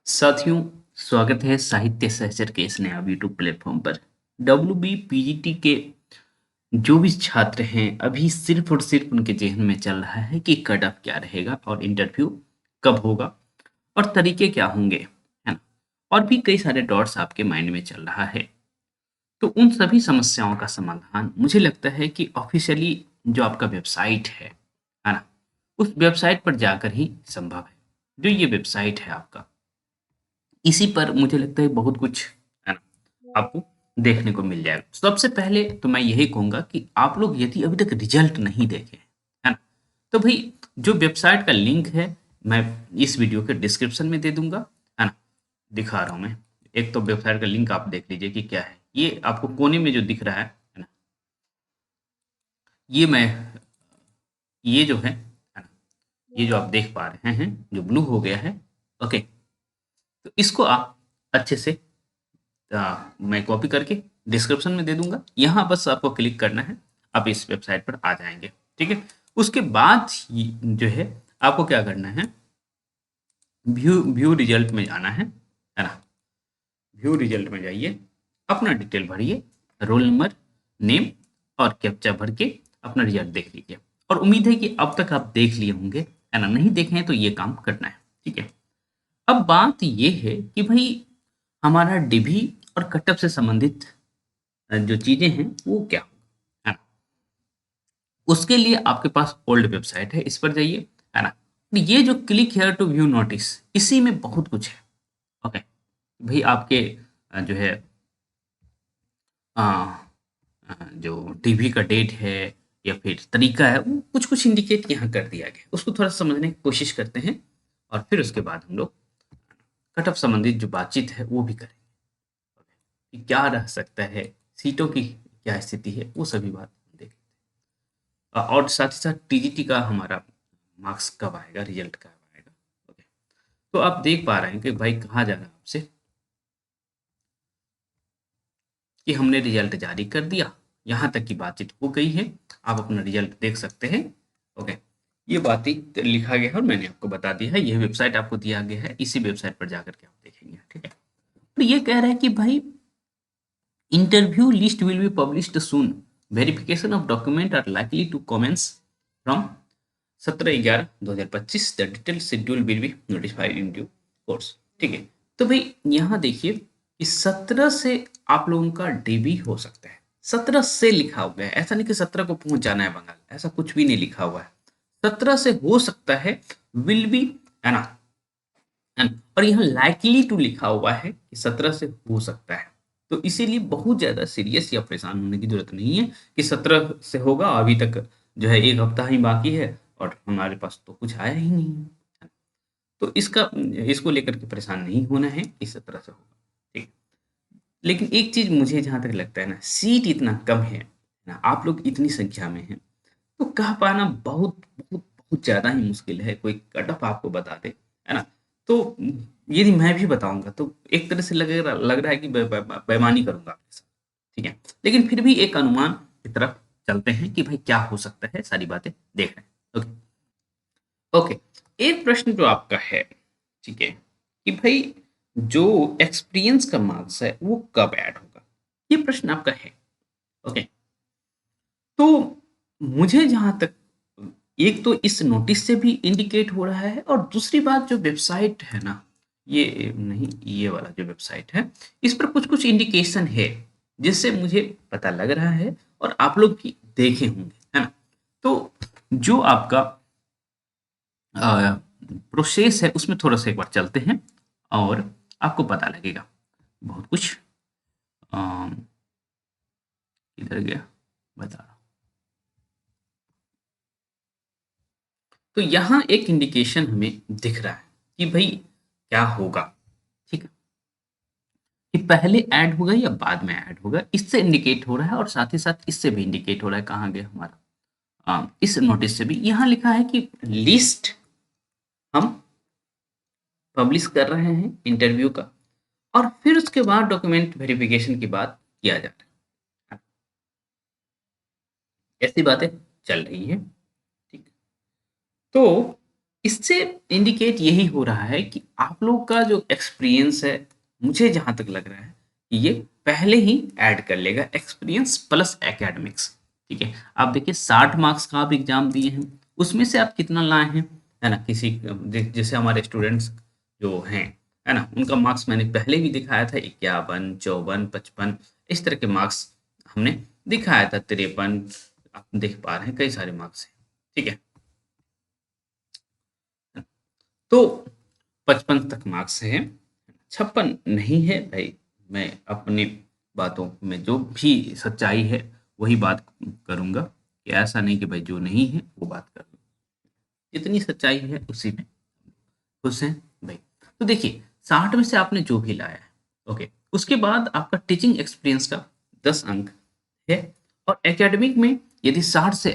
साथियों, स्वागत है साहित्य सहचर के इस नया यूट्यूब प्लेटफॉर्म पर। डब्ल्यूबी पीजीटी के जो भी छात्र हैं, अभी सिर्फ और सिर्फ उनके जहन में चल रहा है कि कट ऑफ क्या रहेगा और इंटरव्यू कब होगा और तरीके क्या होंगे, है ना? और भी कई सारे डॉट्स आपके माइंड में चल रहा है। तो उन सभी समस्याओं का समाधान मुझे लगता है कि ऑफिशियली जो आपका वेबसाइट है ना? उस वेबसाइट पर जाकर ही संभव है। जो ये वेबसाइट है आपका, इसी पर मुझे लगता है बहुत कुछ, है ना, आपको देखने को मिल जाएगा। सबसे पहले तो मैं यही कहूँगा कि आप लोग यदि अभी तक रिजल्ट नहीं देखे, है ना, तो भई जो वेबसाइट का लिंक है, मैं इस वीडियो के डिस्क्रिप्शन में दे दूँगा, है ना? दिखा रहा हूँ मैं। एक तो वेबसाइट का लिंक आप देख लीजिए कि क्या है। ये आपको कोने में जो दिख रहा है ना? ये मैं ये जो है ना? ये जो आप देख पा रहे हैं, जो ब्लू हो गया है, ओके? तो इसको आप अच्छे से मैं कॉपी करके डिस्क्रिप्शन में दे दूंगा। यहाँ बस आपको क्लिक करना है, आप इस वेबसाइट पर आ जाएंगे। ठीक है, उसके बाद जो है आपको क्या करना है, व्यू व्यू रिजल्ट में जाना है ना? व्यू रिजल्ट में जाइए, अपना डिटेल भरिए, रोल नंबर, नेम और कैप्चा भर के अपना रिजल्ट देख लीजिए। और उम्मीद है कि अब तक आप देख लिए होंगे, है ना? नहीं देखे हैं तो ये काम करना है। ठीक है, अब बात ये है कि भाई हमारा डिभी और कटअप से संबंधित जो चीजें हैं वो क्या है ना? उसके लिए आपके पास ओल्ड वेबसाइट है, इस पर जाइए, है ना? ये जो click here to view notice, इसी में बहुत कुछ है। ओके, भाई आपके जो है अ, जो टीवी का डेट है या फिर तरीका है, वो कुछ कुछ इंडिकेट यहाँ कर दिया गया है। उसको थोड़ा समझने की कोशिश करते हैं और फिर उसके बाद हम लोग कट ऑफ संबंधित जो बातचीत है वो भी करेंगे। कि क्या रह सकता है, सीटों की क्या स्थिति है, वो सभी बात देखें। और साथ ही साथ टीजीटी का हमारा मार्क्स कब आएगा, रिजल्ट कब आएगा। ओके, तो आप देख पा रहे हैं कि भाई कहाँ जाना है आपसे, कि हमने रिजल्ट जारी कर दिया, यहाँ तक की बातचीत हो गई है। आप अपना रिजल्ट देख सकते हैं। ओके, ये बातें लिखा गया है और मैंने आपको बता दिया है। यह वेबसाइट आपको दिया गया है, इसी वेबसाइट पर जाकर के आप देखेंगे। ठीक है, तो ये कह रहा है कि भाई interview list will be published soon. Verification of document are likely to commence from 17/11/2025. The detailed schedule will be notified in due course. ठीक है, तो भाई यहाँ देखिए कि 17 से आप लोगों का डीबी हो सकता है। 17 से लिखा हुआ है, ऐसा नहीं कि 17 को पहुंच जाना है बंगाल, ऐसा कुछ भी नहीं लिखा हुआ है। 17 से हो सकता है, विल बी, है ना? और यहाँ लाइकली टू लिखा हुआ है कि 17 से हो सकता है। तो इसीलिए बहुत ज्यादा सीरियस या परेशान होने की जरूरत नहीं है कि 17 से होगा, अभी तक जो है एक हफ्ता ही बाकी है और हमारे पास तो कुछ आया ही नहीं है। तो इसको लेकर के परेशान नहीं होना है, इस 17 से होगा। ठीक, लेकिन एक चीज मुझे जहां तक लगता है ना, सीट इतना कम है ना, आप लोग इतनी संख्या में हैं, तो कह पाना बहुत बहुत बहुत ज़्यादा ही मुश्किल है। कोई कट ऑफ आपको बता दे, है ना? तो यदि मैं भी बताऊँगा तो एक तरह से लग रहा है कि बेईमानी करूँगा आपके साथ। ठीक है? लेकिन फिर भी एक अनुमान की तरफ चलते हैं कि भाई क्या हो सकता है, सारी बातें देख रहे हैं। Okay, okay. एक प्रश्न जो आपका है, ठीक है, कि भाई जो एक्सपीरियंस का मार्क्स है वो कब ऐड होगा? ये प्रश्न आपका है। ओके, तो मुझे जहाँ तक, एक तो इस नोटिस से भी इंडिकेट हो रहा है और दूसरी बात जो वेबसाइट है ना, ये नहीं, ये वाला जो वेबसाइट है, इस पर कुछ-कुछ इंडिकेशन है, जिससे मुझे पता लग रहा है और आप लोग भी देखे होंगे, है ना? तो जो आपका प्रोसेस है उसमें थोड़ा-सा एक बार चलते हैं और आपको पता लगेगा बहुत कुछ। अ, किधर गया? बता रहा हूँ। तो यहाँ एक इंडिकेशन हमें दिख रहा है कि भाई क्या होगा, ठीक है? कि पहले ऐड होगा या बाद में ऐड होगा, इससे इंडिकेट हो रहा है और साथ ही साथ इससे भी इंडिकेट हो रहा है। कहाँ गया हमारा इस नोटिस से भी यहाँ लिखा है कि लिस्ट हम पब्लिश कर रहे हैं इंटरव्यू का, और फिर उसके बाद डॉक्यूमेंट वेरिफिकेशन की बात किया जा रहा है। ऐसी बातें चल रही है। ठीक, तो इससे इंडिकेट यही हो रहा है कि आप लोग का जो एक्सपीरियंस है, मुझे जहाँ तक लग रहा है कि ये पहले ही ऐड कर लेगा एक्सपीरियंस प्लस एकेडमिक्स। ठीक है, आप देखिए 60 मार्क्स का आप एग्जाम दिए हैं, उसमें से आप कितना लाए हैं, है ना। किसी जैसे हमारे स्टूडेंट्स जो हैं, है ना, उनका मार्क्स मैंने पहले भी दिखाया था, 51, 54, 55, इस तरह के मार्क्स हमने दिखाया था, 53, आप देख पा रहे हैं कई सारे मार्क्स हैं। ठीक है, तो 55 तक मार्क्स है, 56 नहीं है भाई। मैं अपनी बातों में जो भी सच्चाई है वही बात करूंगा, कि ऐसा नहीं कि भाई जो नहीं है वो बात कर लूं। जितनी सच्चाई है उसी में खुश हैं भाई। तो देखिए 60 में से आपने जो भी लाया है, ओके, उसके बाद आपका टीचिंग एक्सपीरियंस का 10 अंक है, और एकेडमिक में यदि 60 से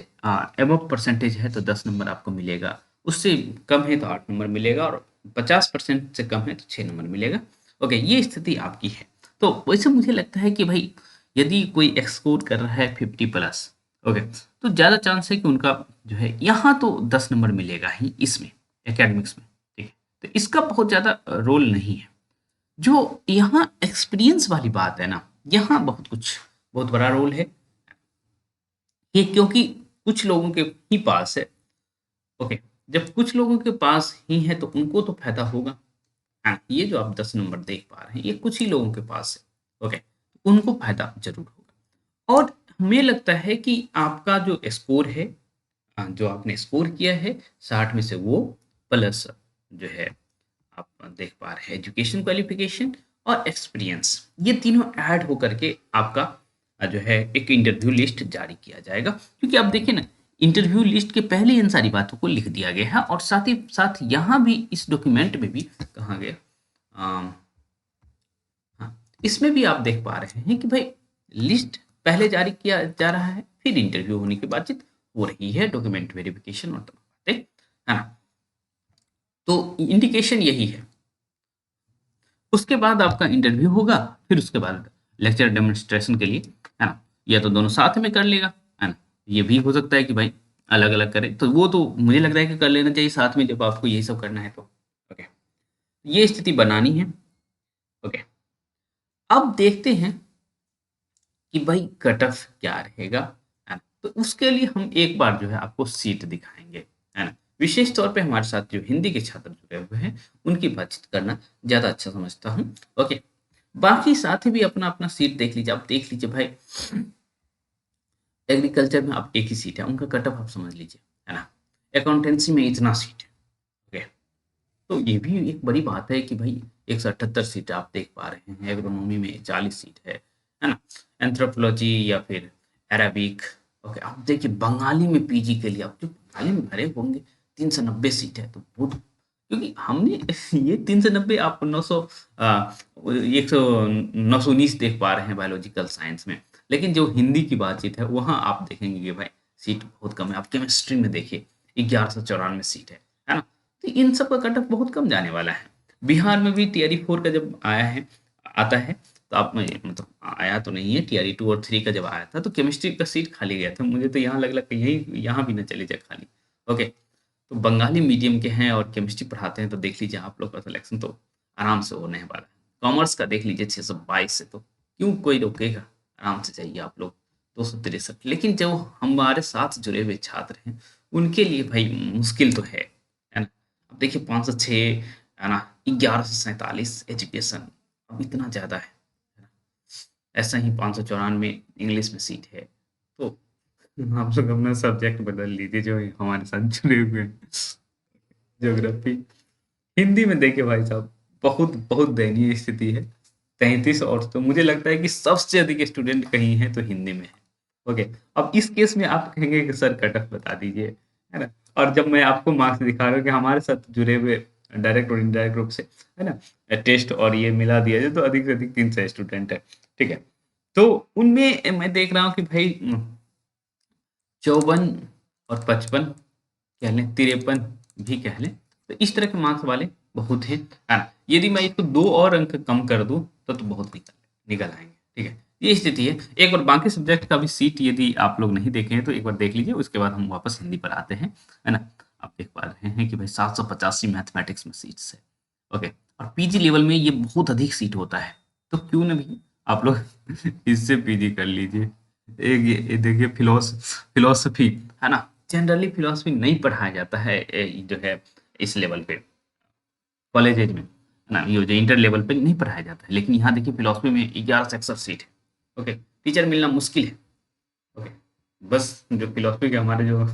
एबव परसेंटेज है तो 10 नंबर आपको मिलेगा, उससे कम है तो 8 नंबर मिलेगा, और 50% से कम है तो 6 नंबर मिलेगा। ओके, ये स्थिति आपकी है। तो वैसे मुझे लगता है कि भाई यदि कोई एक्सकोर कर रहा है 50 प्लस, ओके, तो ज़्यादा चांस है कि उनका जो है यहाँ तो 10 नंबर मिलेगा ही इसमें, एकेडमिक्स में। ठीक है, तो इसका बहुत ज़्यादा रोल नहीं है। जो यहाँ एक्सपीरियंस वाली बात है ना, यहाँ बहुत कुछ बहुत बड़ा रोल है। ये क्योंकि कुछ लोगों के ही पास है, ओके, जब कुछ लोगों के पास ही है तो उनको तो फायदा होगा, है ना। ये जो आप 10 नंबर देख पा रहे हैं ये कुछ ही लोगों के पास है, ओके, उनको फायदा जरूर होगा। और हमें लगता है कि आपका जो स्कोर है, जो आपने स्कोर किया है 60 में से, वो प्लस जो है आप देख पा रहे हैं एजुकेशन क्वालिफिकेशन और एक्सपीरियंस, ये तीनों ऐड होकर के आपका जो है एक इंटरव्यू लिस्ट जारी किया जाएगा। क्योंकि आप देखिए ना, इंटरव्यू लिस्ट के पहले इन सारी बातों को लिख दिया गया है, और साथ ही साथ यहाँ भी इस डॉक्यूमेंट में भी कहा गया, अम, हाँ, इसमें भी आप देख पा रहे हैं कि भाई लिस्ट पहले जारी किया जा रहा है, फिर इंटरव्यू होने की बातचीत हो रही है, डॉक्यूमेंट वेरिफिकेशन और तमाम बातें, है ना। तो इंडिकेशन यही है। उसके बाद आपका इंटरव्यू होगा, फिर उसके बाद लेक्चर डेमोन्स्ट्रेशन के लिए, है ना, या तो दोनों साथ में कर लेगा, है ना। ये भी हो सकता है कि भाई अलग अलग करे, तो वो तो मुझे लग रहा है कि कर लेना चाहिए साथ में, जब आपको यही सब करना है तो। ओके, ये स्थिति बनानी है। ओके, अब देखते हैं कि भाई कट ऑफ क्या रहेगा, है ना। तो उसके लिए हम एक बार जो है आपको सीट दिखाएंगे, है ना। विशेष तौर पे हमारे साथ जो हिंदी के छात्र जुड़े हुए हैं उनकी बातचीत करना ज़्यादा अच्छा समझता हूँ। ओके, बाकी साथी भी अपना अपना सीट देख लीजिए, आप देख लीजिए भाई, एग्रीकल्चर में आप एक ही सीट है, उनका कट ऑफ आप समझ लीजिए, है ना। अकाउंटेंसी में इतना सीट है, ओके, तो ये भी एक बड़ी बात है कि भाई 178 सीट आप देख पा रहे हैं, एग्रोनॉमी में 40 सीट है ना। एंथ्रोपोलॉजी या फिर अरेबिक, ओके, आप देखिए बंगाली में पीजी के लिए आप जो बंगाली में भरे होंगे 390 सीट है, तो बहुत, क्योंकि हमने ये 390, आप 900 एक सौ 919 देख पा रहे हैं बायोलॉजिकल साइंस में, लेकिन जो हिंदी की बातचीत है वहाँ आप देखेंगे कि भाई सीट बहुत कम है। आप केमिस्ट्री में देखिए 1194 सीट है ना। तो इन सब का कट ऑफ बहुत कम जाने वाला है। बिहार में भी टीआरई 4 का जब आया है, आता है, तो आप में मतलब आया तो नहीं है, टीआरई 2 और 3 का जब आया था तो केमिस्ट्री का सीट खाली गया था, मुझे तो यहाँ लग लग यही यहाँ भी ना चले जाए खाली। ओके, तो बंगाली मीडियम के हैं और केमिस्ट्री पढ़ाते हैं, तो देख लीजिए आप लोग का सिलेक्शन तो आराम से होने वाला है। कॉमर्स का देख लीजिए 622 से, तो क्यों कोई रोकेगा, आराम से जाइए आप लोग 263। लेकिन जो हमारे साथ जुड़े हुए छात्र हैं उनके लिए भाई मुश्किल तो है ना। अब देखिए 506, है ना, 1147 एजुकेशन, अब इतना ज़्यादा है ना। ऐसा ही 594 इंग्लिश में सीट है। तो आप लोग अपना सब्जेक्ट बदल लीजिए जो हमारे साथ जुड़े हुए हैं। ज्योग्राफी, हिंदी में देखिए भाई साहब, बहुत बहुत दयनीय स्थिति है। 33, और तो मुझे लगता है कि सबसे अधिक स्टूडेंट कहीं हैं तो हिंदी में है। ओके, अब इस केस में आप कहेंगे कि सर कट ऑफ बता दीजिए, है ना। और जब मैं आपको मार्क्स दिखा रहा हूँ कि हमारे साथ जुड़े हुए डायरेक्ट और इनडायरेक्ट रूप से, है ना, टेस्ट और ये मिला दिया जाए तो अधिक से अधिक 300 स्टूडेंट है। ठीक है, तो उनमें मैं देख रहा हूँ कि भाई 54 और 55 कह लें, 53 भी कह लें, तो इस तरह के मार्क्स वाले बहुत हैं, है ना। यदि मैं इसको 2 और अंक कम कर दूँ तो बहुत निकल निकल आएँगे। ठीक है, ये स्थिति है। एक बार बाकी सब्जेक्ट का भी सीट यदि आप लोग नहीं देखे हैं तो एक बार देख लीजिए, उसके बाद हम वापस हिंदी पर आते हैं, है ना। आप देख पा रहे हैं कि भाई 785 मैथमेटिक्स में सीट्स है। ओके, और पीजी लेवल में ये बहुत अधिक सीट होता है, तो क्यों ना भी आप लोग इससे पीजी कर लीजिए। एक ये देखिए फिलोसफी है ना, जनरली फिलोसफी नहीं पढ़ाया जाता है जो है इस लेवल पे कॉलेजेज में, है ना, ये जो इंटर लेवल पे नहीं पढ़ाया जाता है, लेकिन यहाँ देखिए फिलोसफी में 11 से 61 सीट है। ओके, टीचर मिलना मुश्किल है। ओके, बस जो फिलोसफी के हमारे जो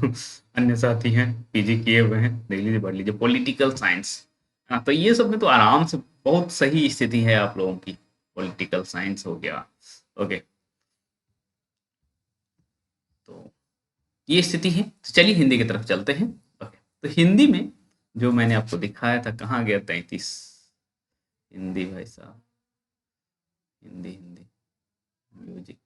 अन्य साथी हैं पीजी किए हुए हैं, देख लीजिए पढ़ लीजिए पॉलिटिकल साइंस। हाँ, तो ये सब में तो आराम से बहुत सही स्थिति है आप लोगों की। पॉलिटिकल साइंस हो गया। ओके, तो ये स्थिति है। तो चलिए हिंदी की तरफ चलते हैं। ओके, तो हिंदी में जो मैंने आपको दिखाया था, कहाँ गया 33? हिंदी भाई साहब, हिंदी हिंदी म्यूजिक।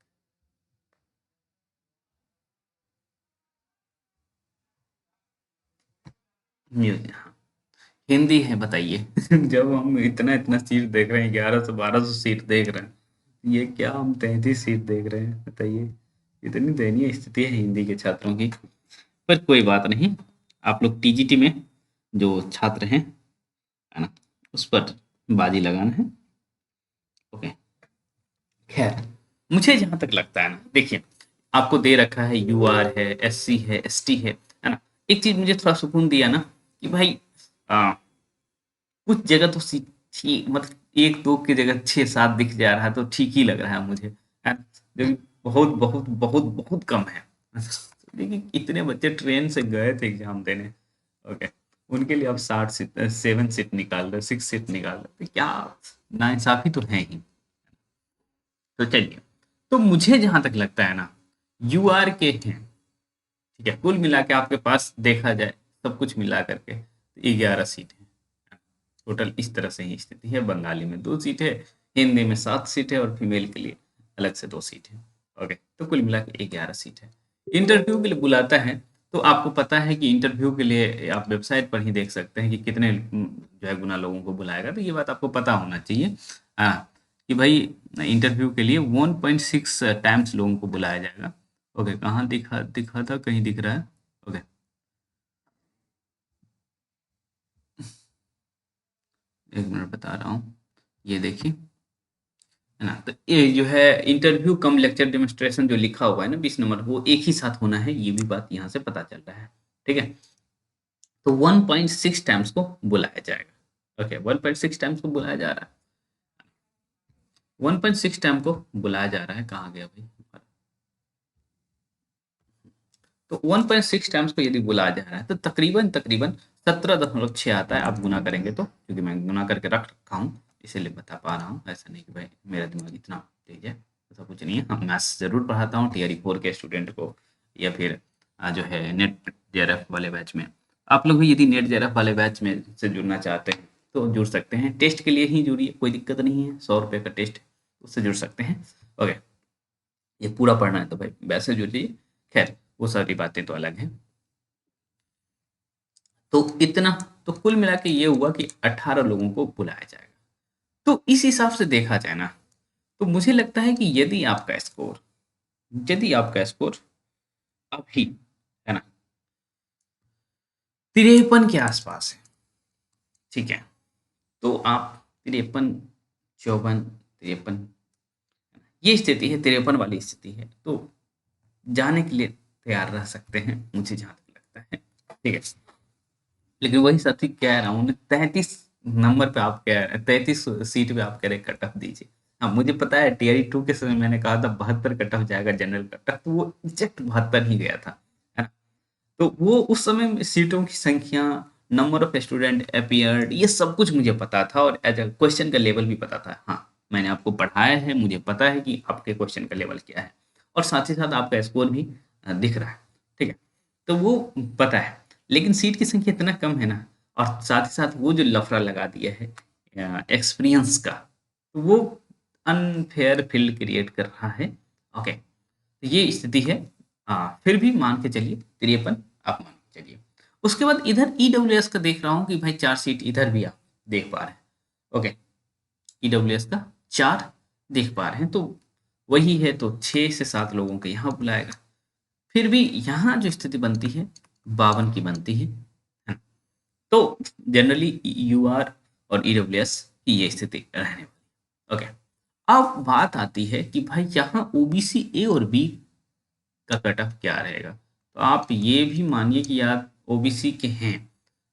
म्यूजिक, हाँ, हिंदी है बताइए। जब हम इतना इतना सीट देख रहे हैं, 1100 1200 सीट देख रहे हैं, ये क्या हम 33 सीट देख रहे हैं बताइए। इतनी दयनीय स्थिति है हिंदी के छात्रों की। पर कोई बात नहीं, आप लोग टीजीटी में जो छात्र हैं, है ना, उस पर बाजी लगाना है। ओके, खैर, मुझे जहाँ तक लगता है ना, देखिए आपको दे रखा है यूआर है, एससी है, एसटी है ना। एक चीज मुझे थोड़ा सुकून दिया ना कि भाई आ, कुछ जगह तो ठीक, मतलब एक दो की जगह छह सात दिख जा रहा है तो ठीक ही लग रहा है मुझे, है ना? जो कि बहुत बहुत बहुत बहुत कम है। देखिए इतने बच्चे ट्रेन से गए थे एग्जाम देने। ओके, उनके लिए आप 60 सीट, 7 सीट निकाल रहे, 6 सीट निकाल रहे, तो क्या नाइंसाफी तो है ही। तो चलिए, तो मुझे जहां तक लगता है ना, यूआर के हैं, ठीक है, कुल मिला के आपके पास देखा जाए सब कुछ मिला करके 11 सीट है। टोटल इस तरह से ही स्थिति है। बंगाली में 2 सीट है, हिंदी में 7 सीट है, और फीमेल के लिए अलग से 2 सीट है। ओके, तो कुल मिला के 11 सीट है। इंटरव्यू के लिए बुलाता है, तो आपको पता है कि इंटरव्यू के लिए आप वेबसाइट पर ही देख सकते हैं कि कितने जो है गुना लोगों को बुलाएगा, तो ये बात आपको पता होना चाहिए। हाँ, कि भाई इंटरव्यू के लिए 1.6 टाइम्स लोगों को बुलाया जाएगा। ओके, कहाँ दिखा दिखा था, कहीं दिख रहा है। ओके, एक मिनट बता रहा हूँ, ये देखिए, है ना, तो ये जो है इंटरव्यू कम लेक्चर डेमोन्स्ट्रेशन जो लिखा हुआ है ना 20 नंबर, वो एक ही साथ होना है, ये भी बात यहाँ से पता चल रहा है। ठीक है, तो 1.6 टाइम्स को बुलाया जाएगा। ओके, 1.6 टाइम्स को बुलाया जा रहा है, 1.6 टाइम को बुलाया जा रहा है, कहाँ गया भाई। तो 1.6 टाइम्स को यदि बुलाया जा रहा है, तो तकरीबन तकरीबन 17.6 आता है। आप गुना करेंगे तो, क्योंकि मैं गुना करके रख रखा हूँ, इसीलिए बता पा रहा हूँ। ऐसा नहीं कि भाई मेरा दिमाग इतना तेज है, ऐसा कुछ नहीं है। हम मैथ्स जरूर पढ़ाता हूँ टीआरई 4 के स्टूडेंट को, या फिर जो है नेट जेआरएफ वाले बैच में। आप लोग भी यदि नेट जेआरएफ वाले बैच में से जुड़ना चाहते हैं तो जुड़ सकते हैं। टेस्ट के लिए ही जुड़िए, कोई दिक्कत नहीं है, 100 रुपये का टेस्ट, उससे जुड़ सकते हैं। ओके, ये पूरा पढ़ना है तो भाई वैसे जुड़ जाइए। खैर, वो सारी बातें तो अलग हैं। तो इतना, तो कुल मिला के ये हुआ कि 18 लोगों को बुलाया जाएगा। तो इस हिसाब से देखा जाए ना, तो मुझे लगता है कि यदि आपका स्कोर अभी, है ना, 53 के आसपास है, ठीक है, तो आप 53, 54, 53, ये स्थिति है, 53 वाली स्थिति है, तो जाने के लिए तैयार रह सकते हैं, मुझे जहाँ तक लगता है। ठीक है, लेकिन वही साथी कह रहा हूँ, 33 नंबर पे आप कह रहे, 33 सीट पे आप कह रहे कट ऑफ दीजिए। हाँ, मुझे पता है टीआरई 2 के समय मैंने कहा था 72 कट ऑफ जाएगा जनरल कट ऑफ, तो वो एग्जैक्ट 72 ही गया था, है ना। तो वो उस समय में सीटों की संख्या, नंबर ऑफ स्टूडेंट अपियर्ड, ये सब कुछ मुझे पता था, और एज अ क्वेश्चन का लेवल भी पता था। हाँ, मैंने आपको पढ़ाया है, मुझे पता है कि आपके क्वेश्चन का लेवल क्या है, और साथ ही साथ आपका स्कोर भी दिख रहा है। ठीक है, तो वो पता है, लेकिन सीट की संख्या इतना कम है ना, और साथ ही साथ वो जो लफड़ा लगा दिया है एक्सपीरियंस का, तो वो अनफेयर फील्ड क्रिएट कर रहा है। ओके, तो ये स्थिति है। फिर भी मान के चलिए 53, आप मान के चलिए। उसके बाद इधर ईडब्ल्यूएस का देख रहा हूँ कि भाई 4 सीट इधर भी आप देख पा रहे हैं। ओके, ईडब्ल्यूएस का 4 देख पा रहे हैं, तो वही है, तो 6 से 7 लोगों को यहाँ बुलाएगा। फिर भी यहाँ जो स्थिति बनती है 52 की बनती है, तो जनरली यूआर और ईडब्ल्यूएस की ये स्थिति रहने वाली। ओके, अब बात आती है कि भाई यहाँ ओबीसी ए और बी का कट ऑफ क्या रहेगा। तो आप ये भी मानिए कि आप ओबीसी के हैं,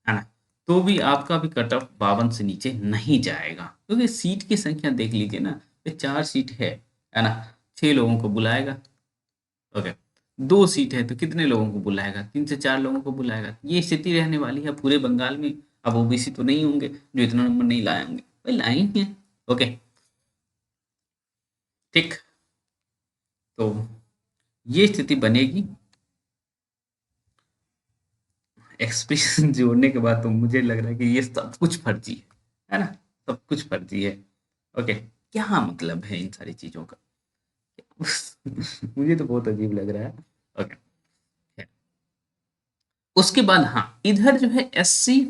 है ना, तो भी आपका भी कट ऑफ 52 से नीचे नहीं जाएगा, क्योंकि सीट की संख्या देख लीजिए ना, ये 4 सीट है ना, 6 लोगों को बुलाएगा। ओके, 2 सीट है तो कितने लोगों को बुलाएगा, 3 से 4 लोगों को बुलाएगा। ये स्थिति रहने वाली है पूरे बंगाल में। अब ओबीसी तो नहीं होंगे जो इतना नंबर नहीं लाए होंगे, भाई लाए ही हैं। ओके, ठीक, तो ये स्थिति बनेगी। एक्सप्रेशन जोड़ने के बाद तो मुझे लग रहा है कि ये सब कुछ फर्जी है ना, सब कुछ फर्जी है। ओके, क्या मतलब है इन सारी चीजों का? मुझे तो बहुत अजीब लग रहा है। ओके, उसके बाद हाँ, इधर जो है एससी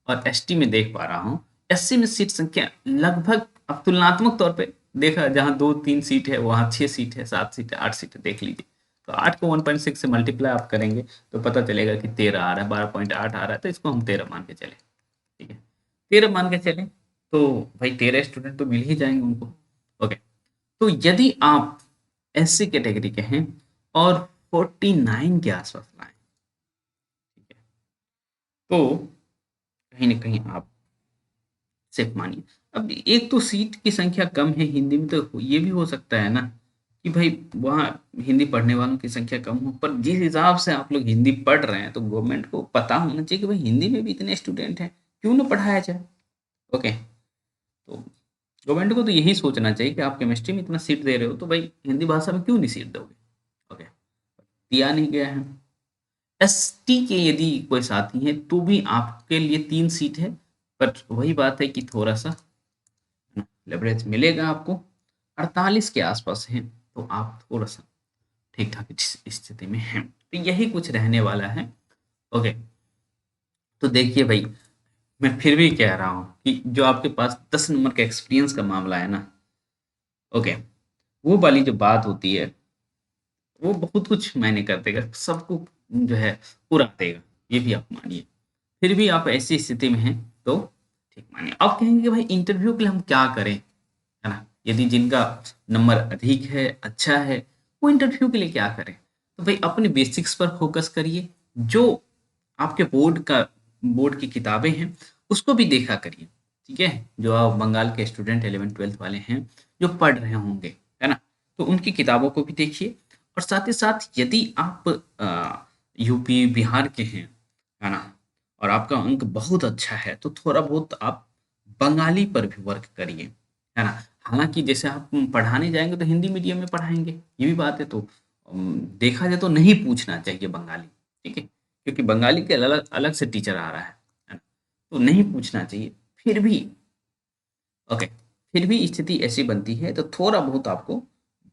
और एसटी में देख पा रहा हूँ, एससी में सीट संख्या लगभग अब तुलनात्मक तौर पे देखा, जहाँ 2-3 सीट है वहाँ 6 सीट है, 7 सीट है, 8 सीट है, देख लीजिए। तो 8 को 1.6 से मल्टीप्लाई आप करेंगे तो पता चलेगा कि 13 आ रहा है, 12.8 आ रहा है, तो इसको हम 13 मान के चले। ठीक है, 13 मान के चले तो भाई 13 स्टूडेंट तो मिल ही जाएंगे उनको। ओके, तो यदि आप एससी कैटेगरी के हैं और 49 के आसपास लाए, ठीक है, तो कहीं ना कहीं आप सिर्फ मानिए। अब एक तो सीट की संख्या कम है हिंदी में, तो ये भी हो सकता है ना कि भाई वहाँ हिंदी पढ़ने वालों की संख्या कम हो, पर जिस हिसाब से आप लोग हिंदी पढ़ रहे हैं तो गवर्नमेंट को पता होना चाहिए कि भाई हिंदी में भी इतने स्टूडेंट हैं, क्यों ना पढ़ाया जाए। ओके, तो गवर्नमेंट को तो यही सोचना चाहिए कि आप केमिस्ट्री में इतना सीट दे रहे हो तो भाई हिंदी भाषा में क्यों नहीं सीट दोगे। ओके, दिया नहीं गया है। एसटी के यदि कोई साथी हैं तो भी आपके लिए 3 सीट है, पर वही बात है कि थोड़ा सा लेवरेज मिलेगा आपको। 48 के आसपास है तो आप थोड़ा सा ठीक ठाक स्थिति में हैं, तो यही कुछ रहने वाला है। ओके, तो देखिए भाई, मैं फिर भी कह रहा हूँ कि जो आपके पास 10 नंबर का एक्सपीरियंस का मामला है ना, ओके, वो वाली जो बात होती है वो बहुत कुछ मायने कर देगा, सबको जो है पूरा देगा, ये भी आप मानिए। फिर भी आप ऐसी स्थिति में हैं तो ठीक मानिए। आप कहेंगे कि भाई इंटरव्यू के लिए हम क्या करें, है ना, यदि जिनका नंबर अधिक है, अच्छा है, वो इंटरव्यू के लिए क्या करें? तो भाई अपने बेसिक्स पर फोकस करिए, जो आपके बोर्ड की किताबें हैं उसको भी देखा करिए। ठीक है, जो आप बंगाल के स्टूडेंट 11th-12th वाले हैं जो पढ़ रहे होंगे, है ना, तो उनकी किताबों को भी देखिए। और साथ ही साथ यदि आप यूपी बिहार के हैं, है ना, और आपका अंक बहुत अच्छा है तो थोड़ा बहुत आप बंगाली पर भी वर्क करिए, है ना। हालांकि जैसे आप पढ़ाने जाएंगे तो हिंदी मीडियम में पढ़ाएंगे, ये भी बात है, तो देखा जाए तो नहीं पूछना चाहिए बंगाली। ठीक है, क्योंकि बंगाली के अलग अलग से टीचर आ रहा है ना, तो नहीं पूछना चाहिए। फिर भी ओके, फिर भी स्थिति ऐसी बनती है तो थोड़ा बहुत आपको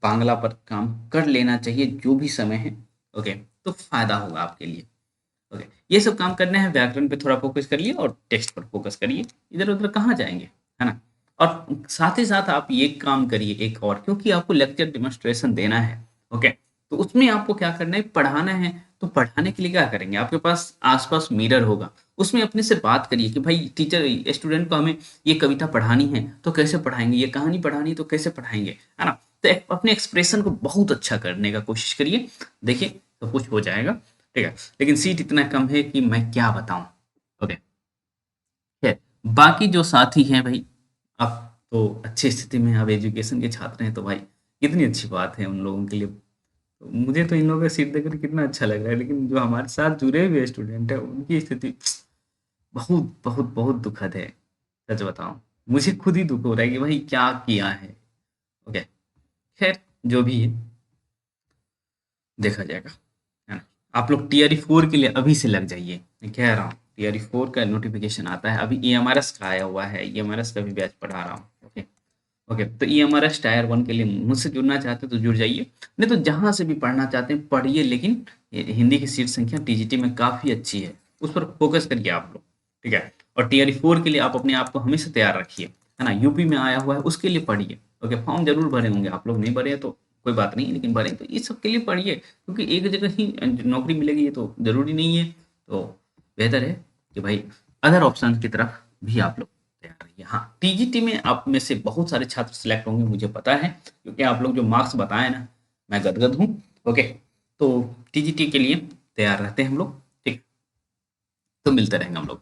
बांग्ला पर काम कर लेना चाहिए जो भी समय है। ओके, तो फायदा होगा आपके लिए। ओके, ये सब काम करने हैं, व्याकरण पे थोड़ा फोकस करिए और टेक्स्ट पर फोकस करिए, इधर उधर कहाँ जाएंगे, है ना। और साथ ही साथ आप ये काम करिए एक और, क्योंकि आपको लेक्चर डेमोन्स्ट्रेशन देना है। ओके, तो उसमें आपको क्या करना है, पढ़ाना है। तो पढ़ाने के लिए क्या करेंगे, आपके पास आसपास मिरर होगा, उसमें अपने से बात करिए कि भाई टीचर स्टूडेंट को हमें ये कविता पढ़ानी है तो कैसे पढ़ाएंगे, ये कहानी पढ़ानी है तो कैसे पढ़ाएंगे, है ना। तो अपने एक्सप्रेशन को बहुत अच्छा करने का कोशिश करिए, देखिए तो कुछ हो जाएगा। ठीक है, लेकिन सीट इतना कम है कि मैं क्या बताऊं। ओके, है, बाकी जो साथी हैं भाई, आप तो अच्छी स्थिति में, आप एजुकेशन के छात्र हैं तो भाई कितनी अच्छी बात है उन लोगों के लिए। तो मुझे तो इन लोगों का सीट देखकर कितना अच्छा लग रहा है, लेकिन जो हमारे साथ जुड़े हुए स्टूडेंट है उनकी स्थिति बहुत बहुत बहुत दुखद है। सच बताऊं, मुझे खुद ही दुख हो रहा है कि भाई क्या किया है। ओके, खैर, जो भी है देखा जाएगा, है ना। आप लोग टीआरई 4 के लिए अभी से लग जाइए, मैं कह रहा हूँ टीआरई 4 का नोटिफिकेशन आता है, अभी ईएमआरएस का आया हुआ है, ईएमआरएस का भी बैच पढ़ा रहा हूँ। ओके, ओके, तो ईएमआरएस टायर 1 के लिए मुझसे जुड़ना चाहते हैं तो जुड़ जाइए, नहीं तो जहाँ से भी पढ़ना चाहते हैं पढ़िए, लेकिन हिंदी की सीट संख्या टीजीटी में काफ़ी अच्छी है, उस पर फोकस करिए आप लोग। ठीक है, और टीआरई 4 के लिए आप अपने आप को हमेशा तैयार रखिए, है ना। यूपी में आया हुआ है उसके लिए पढ़िए। ओके, फॉर्म जरूर भरे होंगे आप लोग, नहीं भरे हैं तो कोई बात नहीं, लेकिन भरे तो इस सब के लिए पढ़िए, क्योंकि एक जगह ही नौकरी मिलेगी ये तो ज़रूरी नहीं है। तो बेहतर है कि भाई अदर ऑप्शन की तरफ भी आप लोग तैयार रहिए। हाँ, टीजीटी में आप में से बहुत सारे छात्र सिलेक्ट होंगे मुझे पता है, क्योंकि आप लोग जो मार्क्स बताए ना, मैं गदगद हूँ। ओके, तो टीजीटी के लिए तैयार रहते हैं हम लोग, ठीक? तो मिलते रहेंगे हम लोग।